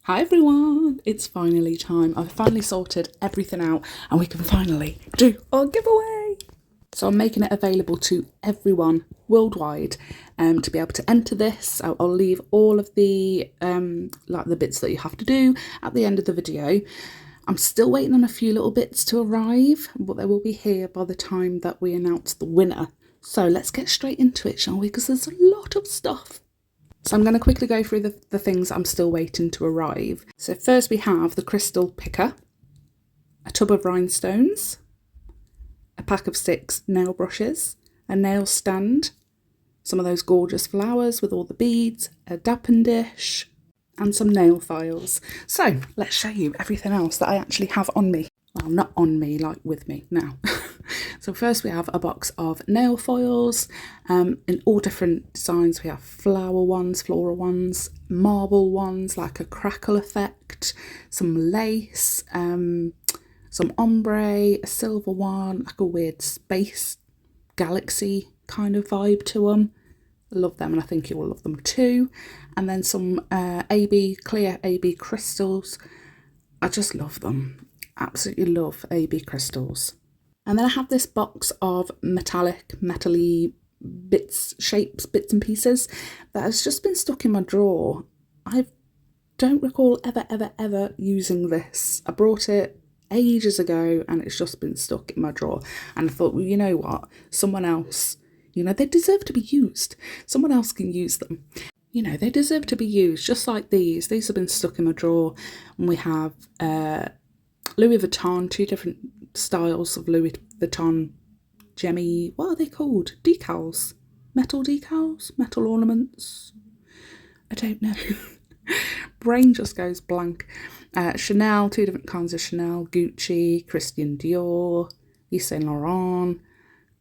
Hi everyone, it's finally time. I've finally sorted everything out and we can finally do our giveaway. So I'm making it available to everyone worldwide to be able to enter this. I'll leave all of the like the bits that you have to do at the end of the video. I'm still waiting on a few little bits to arrive, but they will be here by the time that we announce the winner. So let's get straight into it, shall we? Because there's a lot of stuff. So I'm going to quickly go through the things I'm still waiting to arrive. So first we have the crystal picker, a tub of rhinestones, a pack of 6 nail brushes, a nail stand, some of those gorgeous flowers with all the beads, a dappen dish, and some nail files. So let's show you everything else that I actually have on me. Well, not on me, like with me now. So first we have a box of nail foils in all different designs. We have flower ones, floral ones, marble ones like a crackle effect, some lace, some ombre, a silver one, like a weird space galaxy kind of vibe to them. I love them and I think you will love them too. And then some clear AB crystals. I just love them. Absolutely love AB crystals. And then I have this box of metally bits, shapes, bits and pieces that has just been stuck in my drawer. I don't recall ever using this. I brought it ages ago and it's just been stuck in my drawer. And I thought, well, you know what? Someone else, they deserve to be used. Someone else can use them. They deserve to be used, just like these. These have been stuck in my drawer. And we have Louis Vuitton, 2 different styles of Louis Vuitton gemmy, what are they called? Decals? Metal decals? Metal ornaments? I don't know. Brain just goes blank. Chanel, 2 different kinds of Chanel, Gucci, Christian Dior, Yves Saint Laurent,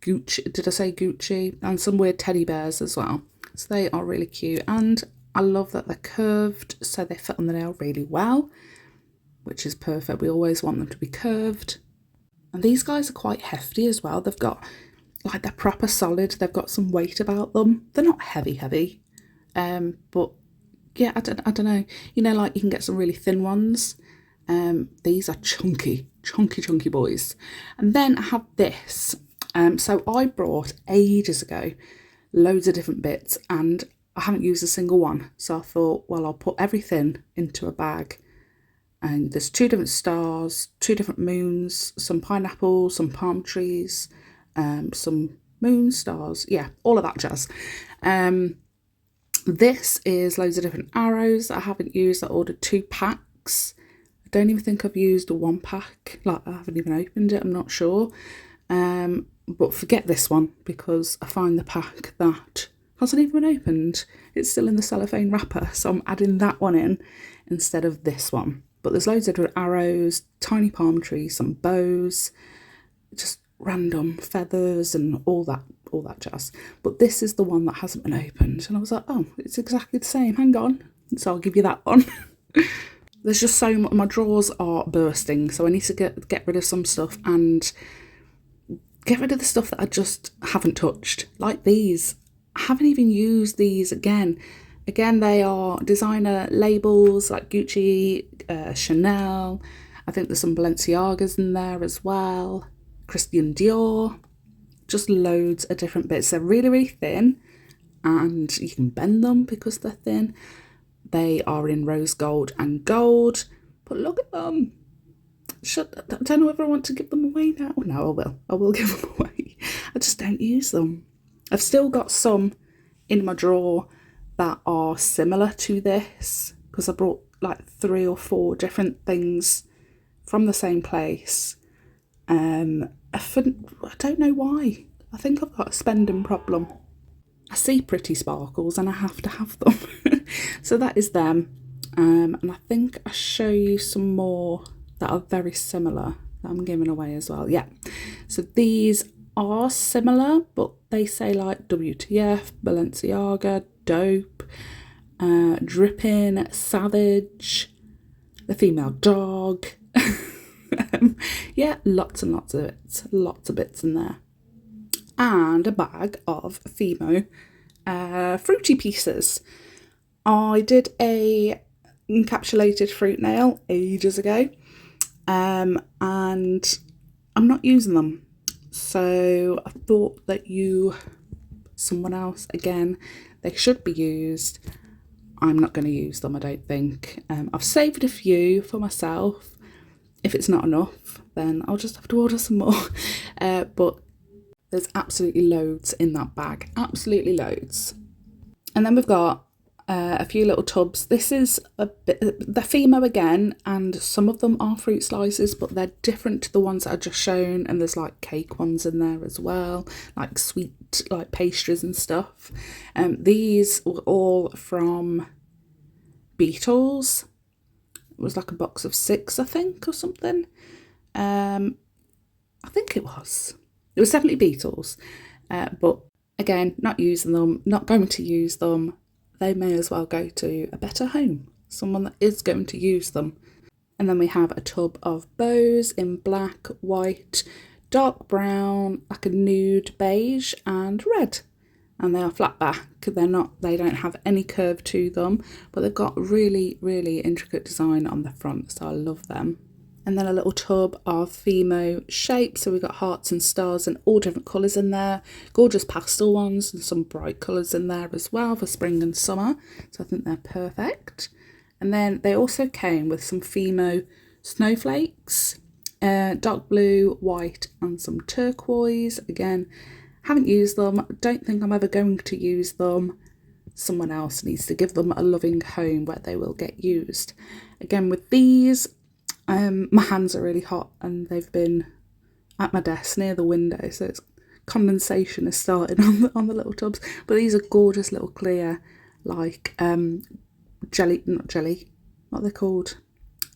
Gucci, did I say Gucci? And some weird teddy bears as well. So they are really cute. And I love that they're curved, so they fit on the nail really well, which is perfect. We always want them to be curved. And these guys are quite hefty as well. They've got, like, they're proper solid. They've got some weight about them. They're not heavy. But yeah, I don't know. Like you can get some really thin ones. These are chunky boys. And then I have this. So I brought ages ago loads of different bits and I haven't used a single one. So I thought, well, I'll put everything into a bag. And there's 2 different stars, 2 different moons, some pineapples, some palm trees, some moon stars. Yeah, all of that jazz. This is loads of different arrows that I haven't used. I ordered 2 packs. I don't even think I've used 1 pack. Like, I haven't even opened it, I'm not sure. But forget this one because I find the pack that hasn't even been opened. It's still in the cellophane wrapper. So I'm adding that one in instead of this one. But there's loads of different arrows, tiny palm trees, some bows, just random feathers and all that jazz. But this is the one that hasn't been opened. And I was like, oh, it's exactly the same. Hang on. So I'll give you that one. There's just so much. My drawers are bursting. So I need to get rid of some stuff and get rid of the stuff that I just haven't touched. Like these. I haven't even used these again. Again, they are designer labels like Gucci, Chanel. I think there's some Balenciagas in there as well. Christian Dior. Just loads of different bits. They're really thin and you can bend them because they're thin. They are in rose gold and gold. But look at them. I don't know if I want to give them away now. No, I will. I will give them away. I just don't use them. I've still got some in my drawer that are similar to this because I brought like 3 or 4 different things from the same place. I don't know why. I think I've got a spending problem. I see pretty sparkles and I have to have them. So that is them. And I think I'll show you some more that are very similar that I'm giving away as well. Yeah. So these are similar, but they say like WTF, Balenciaga, Dope, Dripping, Savage, the female dog. Yeah, lots and lots of bits in there. And a bag of Fimo fruity pieces. I did a encapsulated fruit nail ages ago, and I'm not using them. So I thought that someone else, again, they should be used. I'm not going to use them, I don't think. I've saved a few for myself. If it's not enough, then I'll just have to order some more. But there's absolutely loads in that bag, absolutely loads. And then we've got a few little tubs. This is they're Fimo again, and some of them are fruit slices, but they're different to the ones that I just shown. And there's like cake ones in there as well, like sweet, like pastries and stuff. These were all from Beetles. It was like a box of 6, I think, or something. I think it was definitely Beetles, but again, not using them, not going to use them. They may as well go to a better home, someone that is going to use them. And then we have a tub of bows in black, white, dark brown, like a nude beige, and red. And they are flat back. They don't have any curve to them, but they've got really, really intricate design on the front, so I love them. And then a little tub of Fimo Shape. So we've got hearts and stars and all different colours in there. Gorgeous pastel ones and some bright colours in there as well for spring and summer. So I think they're perfect. And then they also came with some Fimo snowflakes, dark blue, white and some turquoise. Again, haven't used them. Don't think I'm ever going to use them. Someone else needs to give them a loving home where they will get used. Again, with these, my hands are really hot and they've been at my desk near the window, so condensation is starting on the little tubs. But these are gorgeous little clear, like jelly, not jelly, what are they called?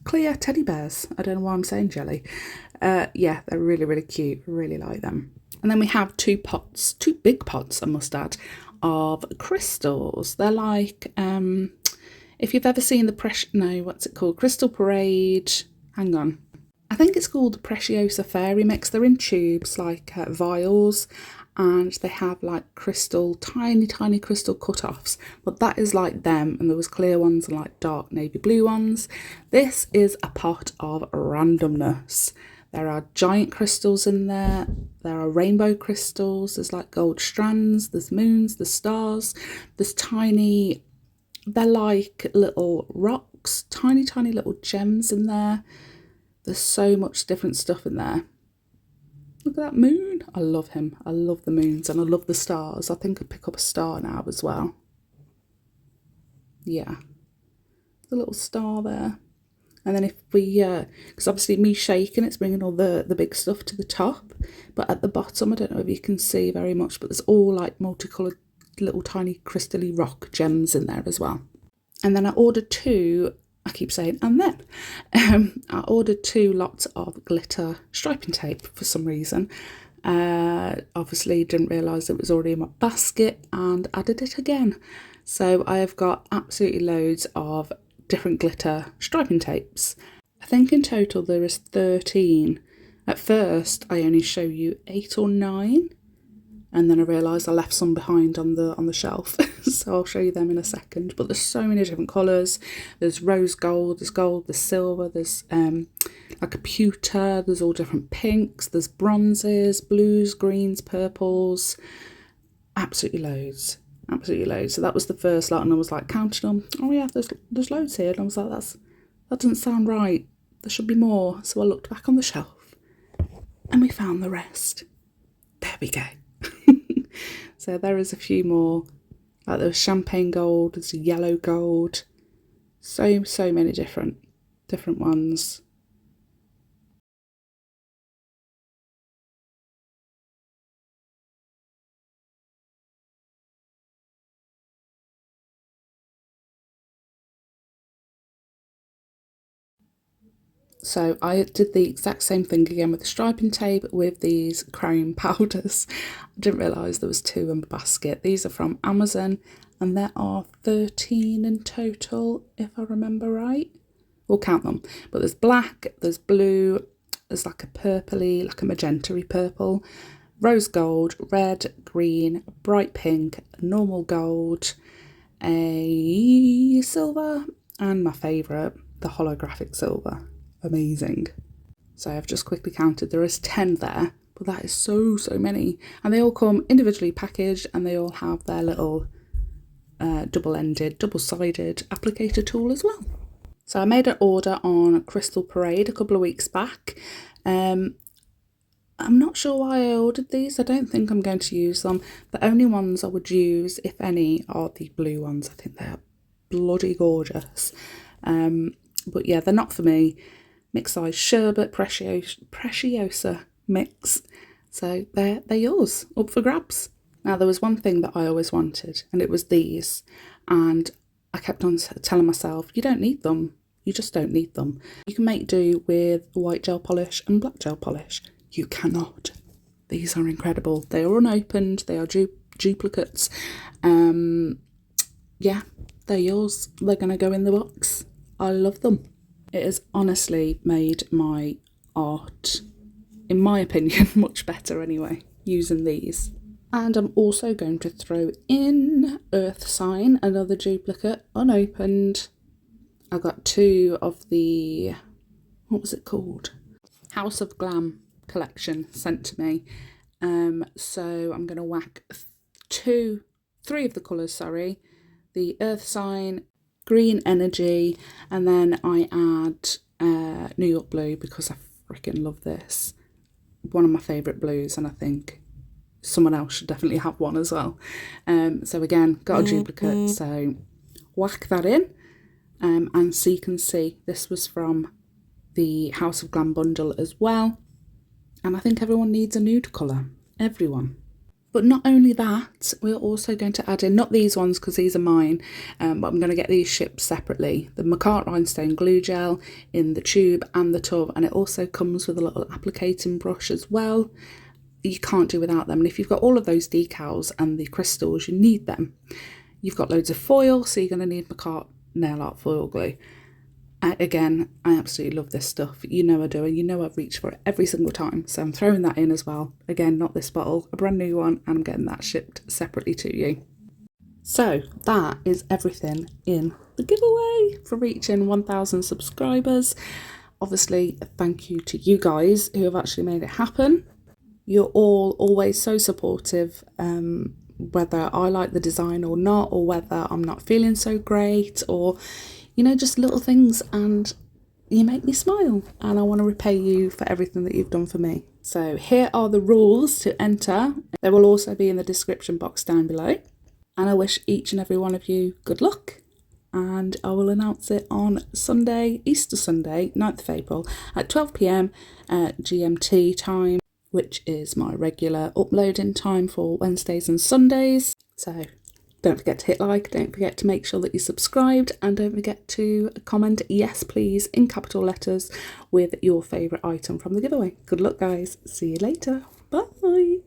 Clear teddy bears. I don't know why I'm saying jelly. Yeah, they're really, really cute. Really like them. And then we have 2 big pots, I must add, of crystals. They're like, if you've ever seen what's it called? Crystal Parade. Hang on. I think it's called the Preciosa Fairy Mix. They're in tubes, like vials, and they have like tiny crystal cut-offs. But that is like them, and there was clear ones and like dark navy blue ones. This is a pot of randomness. There are giant crystals in there. There are rainbow crystals. There's like gold strands. There's moons. There's stars. There's tiny. They're like little rocks, tiny little gems in there. There's so much different stuff in there. Look at that moon. I love him. I love the moons and I love the stars. I think I'd pick up a star now as well. Yeah. The little star there. And then if we, because obviously me shaking, it's bringing all the big stuff to the top. But at the bottom, I don't know if you can see very much, but there's all like multicoloured little tiny crystally rock gems in there as well. And then I ordered 2, I keep saying and then, I ordered 2 lots of glitter striping tape for some reason. Obviously didn't realise it was already in my basket and added it again. So I have got absolutely loads of different glitter striping tapes. I think in total there is 13. At first I only show you 8 or 9. And then I realised I left some behind on the shelf, so I'll show you them in a second. But there's so many different colours. There's rose gold, there's silver, there's like a pewter, there's all different pinks, there's bronzes, blues, greens, purples, absolutely loads. So that was the first lot, and I was like counting them. Oh yeah, there's loads here, and I was like, that doesn't sound right. There should be more. So I looked back on the shelf, and we found the rest. There we go. So there is a few more, like there's champagne gold, there's yellow gold, so many different ones. So I did the exact same thing again with the striping tape with these crayon powders. I didn't realise there was 2 in the basket. These are from Amazon and there are 13 in total, if I remember right. We'll count them. But there's black, there's blue, there's like a purpley, like a magenta-y purple, rose gold, red, green, bright pink, normal gold, a silver, And my favourite, the holographic silver. Amazing. So I've just quickly counted, there is 10 there, but that is so many. And they all come individually packaged, and they all have their little double-ended, double-sided applicator tool as well. So I made an order on Crystal Parade a couple of weeks back. I'm not sure why I ordered these. I don't think I'm going to use them. The only ones I would use, if any, are the blue ones. I think they're bloody gorgeous. But yeah, they're not for me. Mixed size sherbet, preciosa mix. So they're yours, up for grabs. Now there was one thing that I always wanted, and it was these. And I kept on telling myself, you don't need them. You just don't need them. You can make do with white gel polish and black gel polish. You cannot. These are incredible. They are unopened. They are duplicates. Yeah, they're yours. They're going to go in the box. I love them. It has honestly made my art, in my opinion, much better anyway, using these. And I'm also going to throw in Earth Sign, another duplicate, unopened. I got 2 of the, what was it called? House of Glam collection sent to me. So I'm going to whack 3 of the colours, the Earth Sign, Green Energy, and then I add New York Blue because I freaking love this. One of my favourite blues, and I think someone else should definitely have one as well. So again, got a duplicate, so whack that in. And so you can see this was from the House of Glam bundle as well. And I think everyone needs a nude colour. Everyone. But not only that, we're also going to add in, not these ones because these are mine, but I'm going to get these shipped separately. The Macart Rhinestone Glue Gel in the tube and the tub, and it also comes with a little applicating brush as well. You can't do without them. And if you've got all of those decals and the crystals, you need them. You've got loads of foil, so you're going to need Macart nail art foil glue. Again, I absolutely love this stuff. You know I do, and you know I've reached for it every single time. So I'm throwing that in as well. Again, not this bottle, a brand new one, and I'm getting that shipped separately to you. So that is everything in the giveaway for reaching 1,000 subscribers. Obviously, thank you to you guys who have actually made it happen. You're all always so supportive, whether I like the design or not, or whether I'm not feeling so great, or just little things, and you make me smile, and I want to repay you for everything that you've done for me. So here are the rules to enter. They will also be in the description box down below, and I wish each and every one of you good luck, and I will announce it on Sunday, Easter Sunday, 9th of April at 12 p.m. GMT time, which is my regular uploading time for Wednesdays and Sundays. So don't forget to hit like, don't forget to make sure that you're subscribed, and don't forget to comment yes please in capital letters with your favourite item from the giveaway. Good luck guys, see you later, bye.